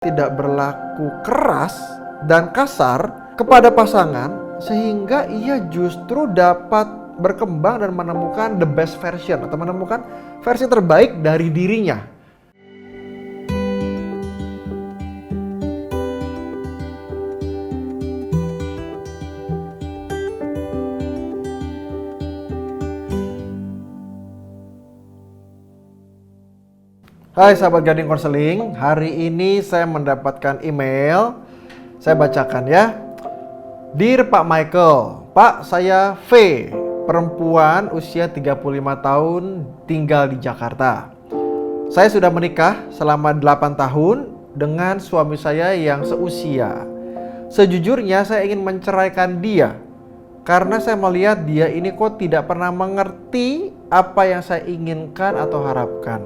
tidak berlaku keras dan kasar kepada pasangan sehingga ia justru dapat berkembang dan menemukan the best version atau menemukan versi terbaik dari dirinya. Hai sahabat Gading Konseling, hari ini saya mendapatkan email. Saya bacakan ya. Dear Pak Michael, Pak, saya V, perempuan usia 35 tahun, tinggal di Jakarta. Saya sudah menikah selama 8 tahun dengan suami saya yang seusia. Sejujurnya saya ingin menceraikan dia karena saya melihat dia ini kok tidak pernah mengerti apa yang saya inginkan atau harapkan.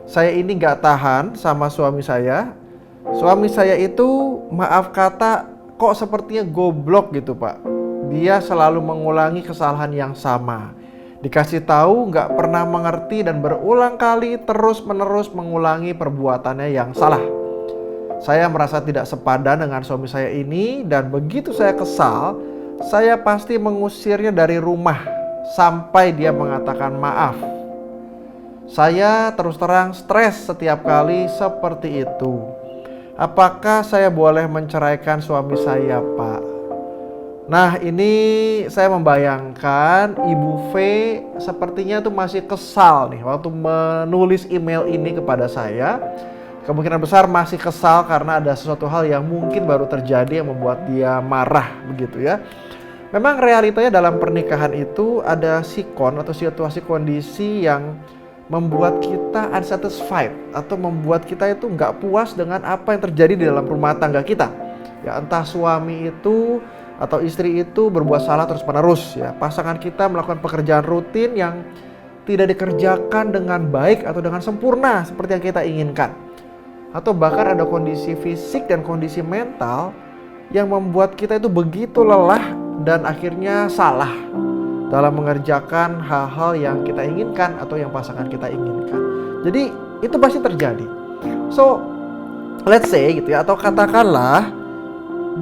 Saya ini gak tahan sama suami saya. Suami saya itu, maaf kata, kok sepertinya goblok gitu Pak. Dia selalu mengulangi kesalahan yang sama. Dikasih tahu gak pernah mengerti dan berulang kali terus menerus mengulangi perbuatannya yang salah. Saya merasa tidak sepadan dengan suami saya ini, dan begitu saya kesal, saya pasti mengusirnya dari rumah sampai dia mengatakan maaf. Saya terus terang stres setiap kali seperti itu. Apakah saya boleh menceraikan suami saya, Pak? Nah, ini saya membayangkan Ibu V sepertinya tuh masih kesal nih waktu menulis email ini kepada saya. Kemungkinan besar masih kesal karena ada sesuatu hal yang mungkin baru terjadi yang membuat dia marah begitu ya. Memang realitanya dalam pernikahan itu ada sikon atau situasi kondisi yang membuat kita unsatisfied atau membuat kita itu nggak puas dengan apa yang terjadi di dalam rumah tangga kita. Ya, entah suami itu atau istri itu berbuat salah terus menerus ya. Pasangan kita melakukan pekerjaan rutin yang tidak dikerjakan dengan baik atau dengan sempurna seperti yang kita inginkan. Atau bahkan ada kondisi fisik dan kondisi mental yang membuat kita itu begitu lelah dan akhirnya salah dalam mengerjakan hal-hal yang kita inginkan atau yang pasangan kita inginkan. Jadi itu pasti terjadi. So, let's say gitu ya, atau katakanlah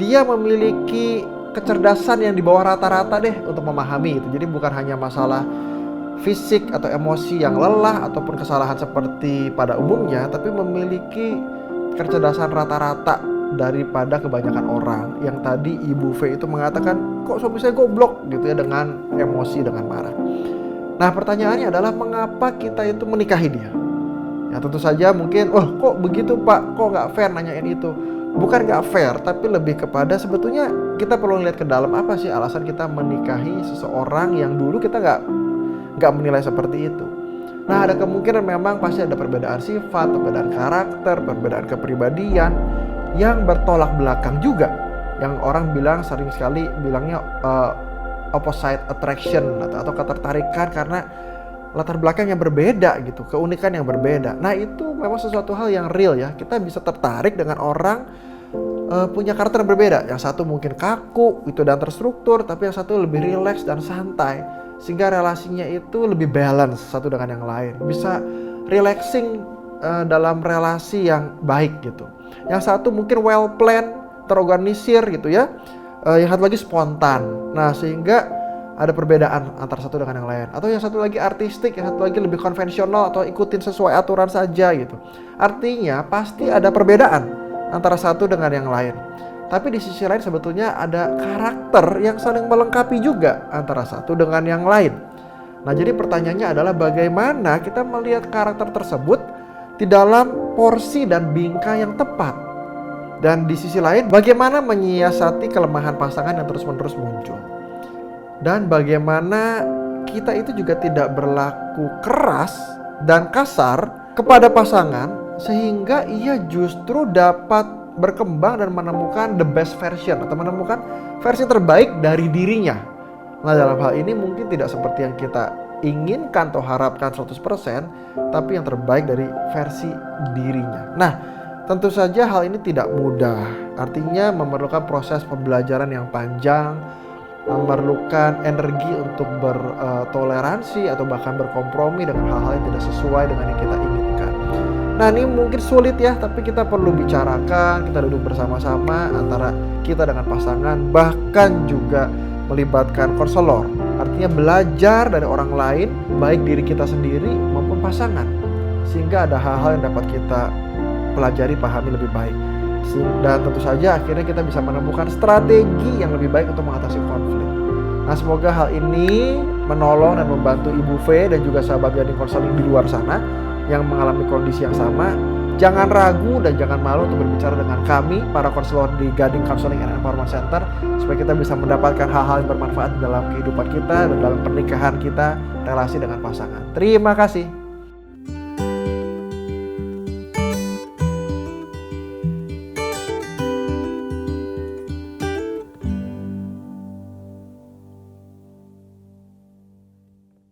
dia memiliki kecerdasan yang di bawah rata-rata deh untuk memahami itu. Jadi bukan hanya masalah fisik atau emosi yang lelah ataupun kesalahan seperti pada umumnya, tapi memiliki kecerdasan rata-rata daripada kebanyakan orang yang tadi Ibu V itu mengatakan kok suami saya goblok gitu ya, dengan emosi, dengan marah. Nah, pertanyaannya adalah mengapa kita itu menikahi dia? Ya tentu saja mungkin, kok begitu Pak, kok gak fair nanyain itu. Bukan gak fair, tapi lebih kepada sebetulnya kita perlu lihat ke dalam apa sih alasan kita menikahi seseorang yang dulu kita gak menilai seperti itu. Nah, ada kemungkinan memang pasti ada perbedaan sifat, perbedaan karakter, perbedaan kepribadian yang bertolak belakang juga, yang orang bilang sering sekali bilangnya opposite attraction atau ketertarikan karena latar belakang yang berbeda gitu, keunikan yang berbeda. Nah, itu memang sesuatu hal yang real ya. Kita bisa tertarik dengan orang punya karakter yang berbeda. Yang satu mungkin kaku itu dan terstruktur, tapi yang satu lebih rileks dan santai, sehingga relasinya itu lebih balance satu dengan yang lain. Bisa relaxing dalam relasi yang baik gitu. Yang satu mungkin well planned, terorganisir gitu ya. Yang satu lagi spontan. Nah, sehingga ada perbedaan antara satu dengan yang lain. Atau yang satu lagi artistik, yang satu lagi lebih konvensional atau ikutin sesuai aturan saja gitu. Artinya pasti ada perbedaan antara satu dengan yang lain. Tapi di sisi lain sebetulnya ada karakter yang saling melengkapi juga antara satu dengan yang lain. Nah, jadi pertanyaannya adalah bagaimana kita melihat karakter tersebut di dalam porsi dan bingkai yang tepat. Dan di sisi lain, bagaimana menyiasati kelemahan pasangan yang terus-menerus muncul. Dan bagaimana kita itu juga tidak berlaku keras dan kasar kepada pasangan sehingga ia justru dapat berkembang dan menemukan the best version atau menemukan versi terbaik dari dirinya. Nah, dalam hal ini mungkin tidak seperti yang kita inginkan atau harapkan 100%, tapi yang terbaik dari versi dirinya. Nah, tentu saja hal ini tidak mudah. Artinya memerlukan proses pembelajaran yang panjang, memerlukan energi untuk bertoleransi atau bahkan berkompromi dengan hal-hal yang tidak sesuai dengan yang kita inginkan. Nah ini mungkin sulit ya, tapi kita perlu bicarakan, kita duduk bersama-sama antara kita dengan pasangan, bahkan juga melibatkan konselor. Artinya belajar dari orang lain, baik diri kita sendiri maupun pasangan. Sehingga ada hal-hal yang dapat kita pelajari, pahami lebih baik. Dan tentu saja akhirnya kita bisa menemukan strategi yang lebih baik untuk mengatasi konflik. Nah semoga hal ini menolong dan membantu Ibu V dan juga sahabat Gading Konseling di luar sana yang mengalami kondisi yang sama. Jangan ragu dan jangan malu untuk berbicara dengan kami, para konselor di Gading Counseling and Empowerment Center, supaya kita bisa mendapatkan hal-hal yang bermanfaat dalam kehidupan kita dan dalam pernikahan kita, relasi dengan pasangan. Terima kasih.